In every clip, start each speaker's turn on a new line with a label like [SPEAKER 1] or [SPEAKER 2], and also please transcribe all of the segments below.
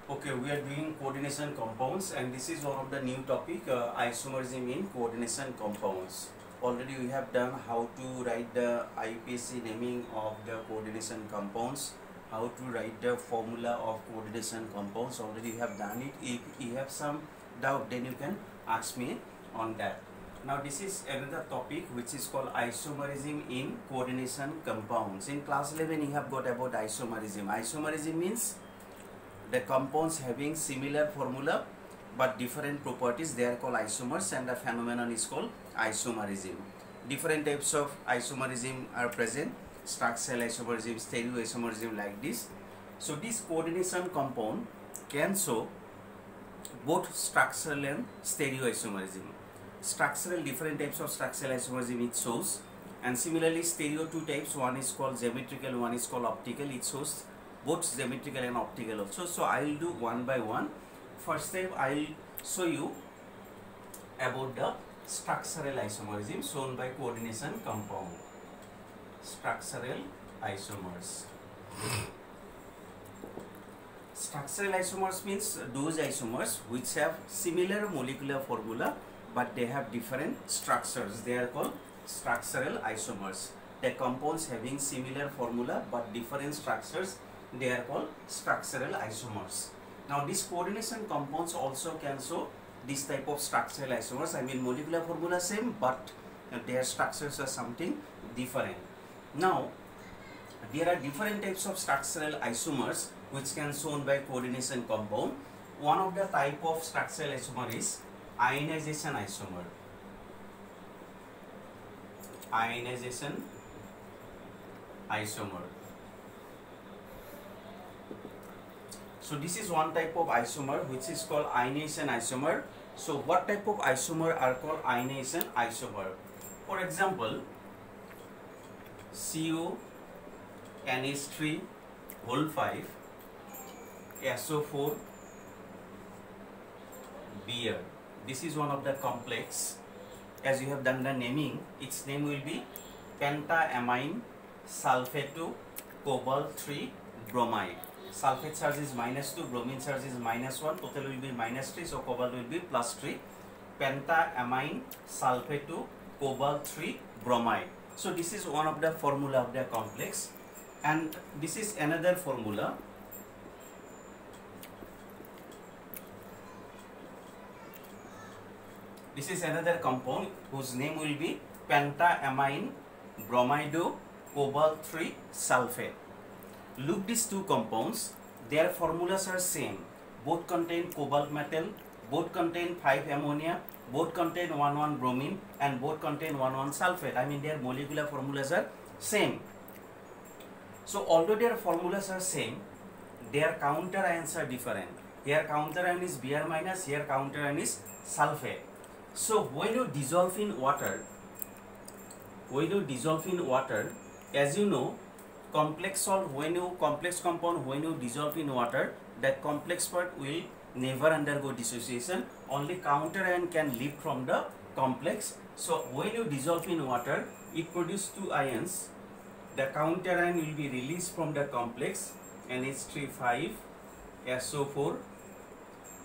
[SPEAKER 1] Okay, we are doing coordination compounds, and this is one of the new topic, isomerism in coordination compounds. Already we have done how to write the IUPAC naming of the coordination compounds, how to write the formula of coordination compounds. Already you have done it. If you have some doubt, then you can ask me on that. Now this is another topic which is called isomerism in coordination compounds. In class 11 you have got about isomerism. Isomerism means the compounds having similar formula but different properties, they are called isomers, and the phenomenon is called isomerism. Different types of isomerism are present: structural isomerism, stereoisomerism, like this. So this coordination compound can show both structural and stereoisomerism. Structural, different types of structural isomerism it shows, and similarly stereo, two types, one is called geometrical, one is called optical. It shows both geometrical and optical also. So I will do one by one. First step, I will show you about the structural isomerism shown by coordination compound. Structural isomers. Structural isomers means those isomers which have similar molecular formula but they have different structures. They are called structural isomers. The compounds having similar formula but different structures, they are called structural isomers. Now these coordination compounds also can show this type of structural isomers. I mean molecular formula same but their structures are something different. Now there are different types of structural isomers which can shown by coordination compound. One of the type of structural isomer is ionization isomer. Ionization isomer. So this is one type of isomer which is called ionization isomer. So what type of isomer are called ionization isomer? For example, CuNH3 whole 5 SO4 Br. This is one of the complex. As you have done the naming, its name will be pentamine sulfato cobalt 3 bromide. Sulfate charge is -2, bromine charge is -1, total will be -3, so cobalt will be +3. Pentamine sulfato cobalt 3 bromide. So this is one of the formula of the complex, and this is another formula. This is another compound whose name will be pentamine bromido cobalt 3 sulfate. Look, these two compounds, their formulas are same. Both contain cobalt metal, both contain 5 ammonia, both contain 1,1 bromine, and both contain 1,1 sulfate. I mean their molecular formulas are same. So although their formulas are same, their counter ions are different. Here counter ion is Br minus, here counter ion is sulfate. So when you dissolve in water, as you know, complex compound, when you dissolve in water, that complex part will never undergo dissociation. Only counter ion can leave from the complex. So when you dissolve in water, it produces two ions. The counter ion will be released from the complex, NH3 SO4.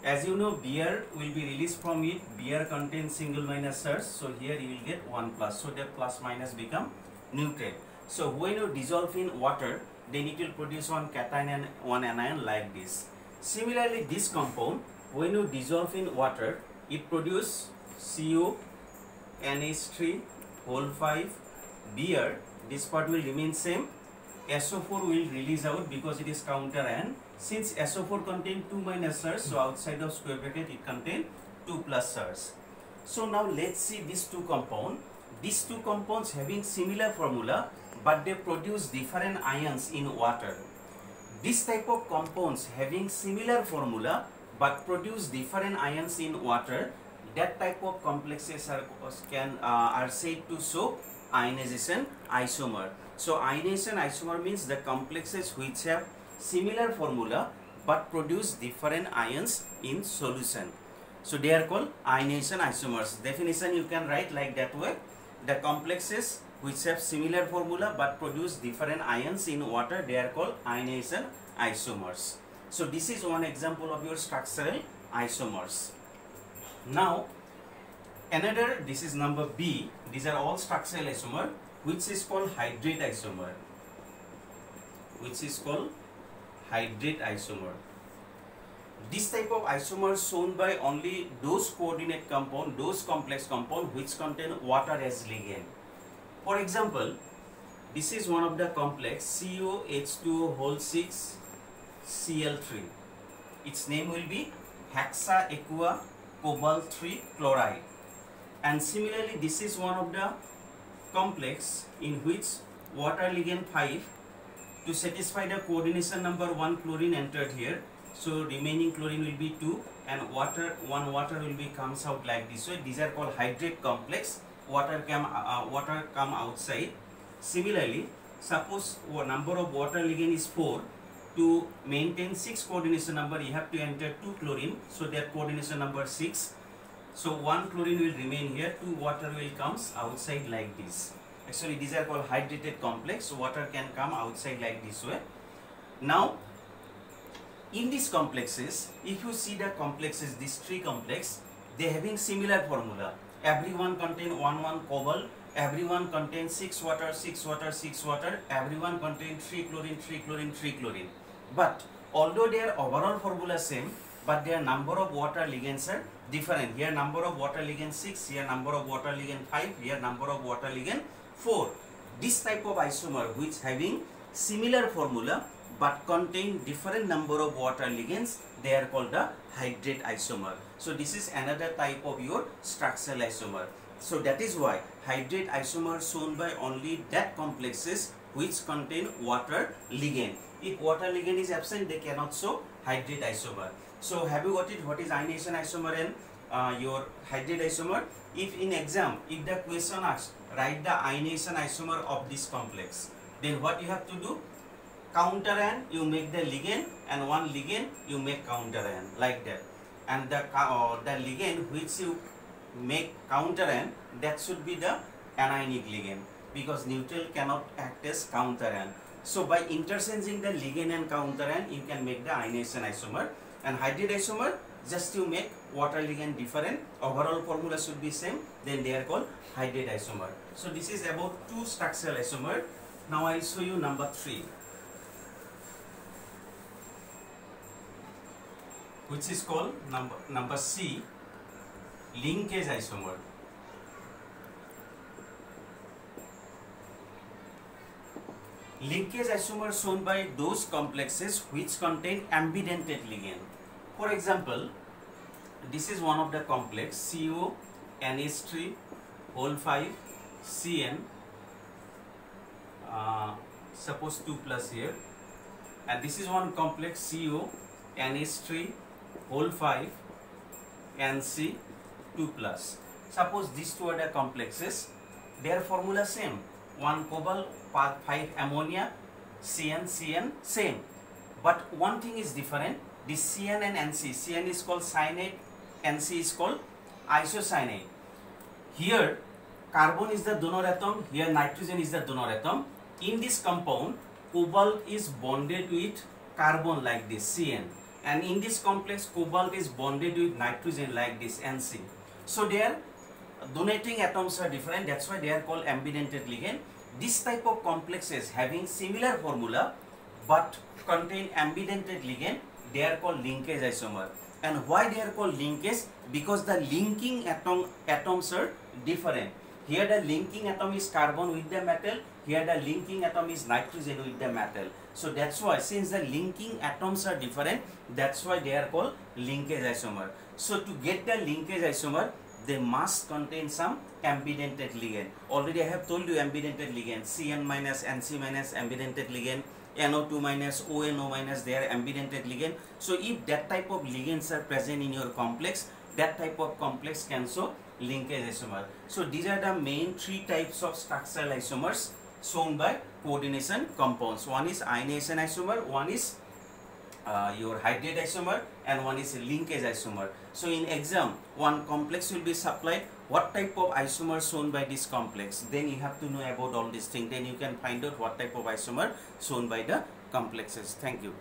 [SPEAKER 1] As you know, Br will be released from it. Br contains single minus charge, so here you will get 1+. So that plus minus become neutral. So when you dissolve in water, then it will produce one cation and one anion like this. Similarly, this compound, when you dissolve in water, it produces CuNH3 whole 5 Br. This part will remain same. SO4 will release out because it is counter ion. Since SO4 contains 2 minus charge, so outside of square bracket it contains 2 plus charge. So now let's see these two compounds. These two compounds having similar formula, but they produce different ions in water. This type of compounds having similar formula but produce different ions in water, that type of complexes are said to show ionization isomer. So ionization isomer means the complexes which have similar formula but produce different ions in solution. So they are called ionization isomers. Definition you can write like that way: the complexes which have similar formula but produce different ions in water, they are called ionization isomers. So this is one example of your structural isomers. Now another, this is number B, these are all structural isomer, which is called hydrate isomer, This type of isomer shown by only those coordinate compound, those complex compound which contain water as ligand. For example, this is one of the complex COH2O whole 6 Cl3. Its name will be hexaaqua cobalt 3 chloride. And similarly, this is one of the complex in which water ligand 5, to satisfy the coordination number 1 chlorine entered here. So remaining chlorine will be 2 and one water will be comes out like this. So these are called hydrate complex. Water come outside. Similarly, suppose number of water ligand is 4. To maintain 6 coordination number, you have to enter 2 chlorine. So their coordination number 6. So 1 chlorine will remain here, 2 water will comes outside like this. Actually, these are called hydrated complex. So water can come outside like this way. Now, in these complexes, if you see the complexes, these 3 complex, they having similar formula. Everyone contain 1 cobalt, everyone contains 6 water, 6 water, 6 water, everyone contain 3 chlorine, 3 chlorine, 3 chlorine. But although their overall formula same, but their number of water ligands are different. Here number of water ligand 6, here number of water ligand 5, here number of water ligand 4. This type of isomer which having similar formula but contain different number of water ligands, they are called the hydrate isomer. So this is another type of your structural isomer. So that is why hydrate isomer shown by only that complexes which contain water ligand. If water ligand is absent, they cannot show hydrate isomer. So have you got it? What is ionization isomer and your hydrate isomer? If in exam, if the question asks, write the ionization isomer of this complex, then what you have to do? Counter ion, you make the ligand, and one ligand you make counter ion, like that. And the ligand which you make counter ion, that should be the anionic ligand, because neutral cannot act as counter ion. So by interchanging the ligand and counter ion, you can make the ionization isomer. And hydrate isomer, just you make water ligand different, overall formula should be same, then they are called hydrate isomer. So this is about 2 structural isomer. Now I will show you number 3, which is called number C, linkage isomer. Linkage isomer shown by those complexes which contain ambidentate ligand. For example, this is one of the complex CONH3 whole 5 CN, suppose 2 plus here, and this is one complex CONH3 whole 5 NC 2 plus. Suppose these two are the complexes, their formula same, 1 cobalt, 5 ammonia, CN same, but one thing is different. This CN and NC, CN is called cyanide, NC is called isocyanide. Here carbon is the donor atom, here nitrogen is the donor atom. In this compound, cobalt is bonded with carbon like this, CN, and in this complex cobalt is bonded with nitrogen like this, NC. So their donating atoms are different, that's why they are called ambidentate ligand. This type of complexes having similar formula but contain ambidentate ligand, they are called linkage isomer. And why they are called linkage? Because the linking atoms are different. Here the linking atom is carbon with the metal, here the linking atom is nitrogen with the metal. So that's why, since the linking atoms are different, that's why they are called linkage isomer. So to get the linkage isomer, they must contain some ambidentate ligand. Already I have told you ambidentate ligand, CN minus, NC minus, ambidentate ligand, NO2 minus, ONO minus, they are ambidentate ligand. So if that type of ligands are present in your complex, that type of complex can show linkage isomer. So these are the main 3 types of structural isomers shown by coordination compounds. One is ionization isomer, one is your hydrate isomer, and one is linkage isomer. So in exam, one complex will be supplied, what type of isomer shown by this complex, then you have to know about all these things, then you can find out what type of isomer shown by the complexes. Thank you.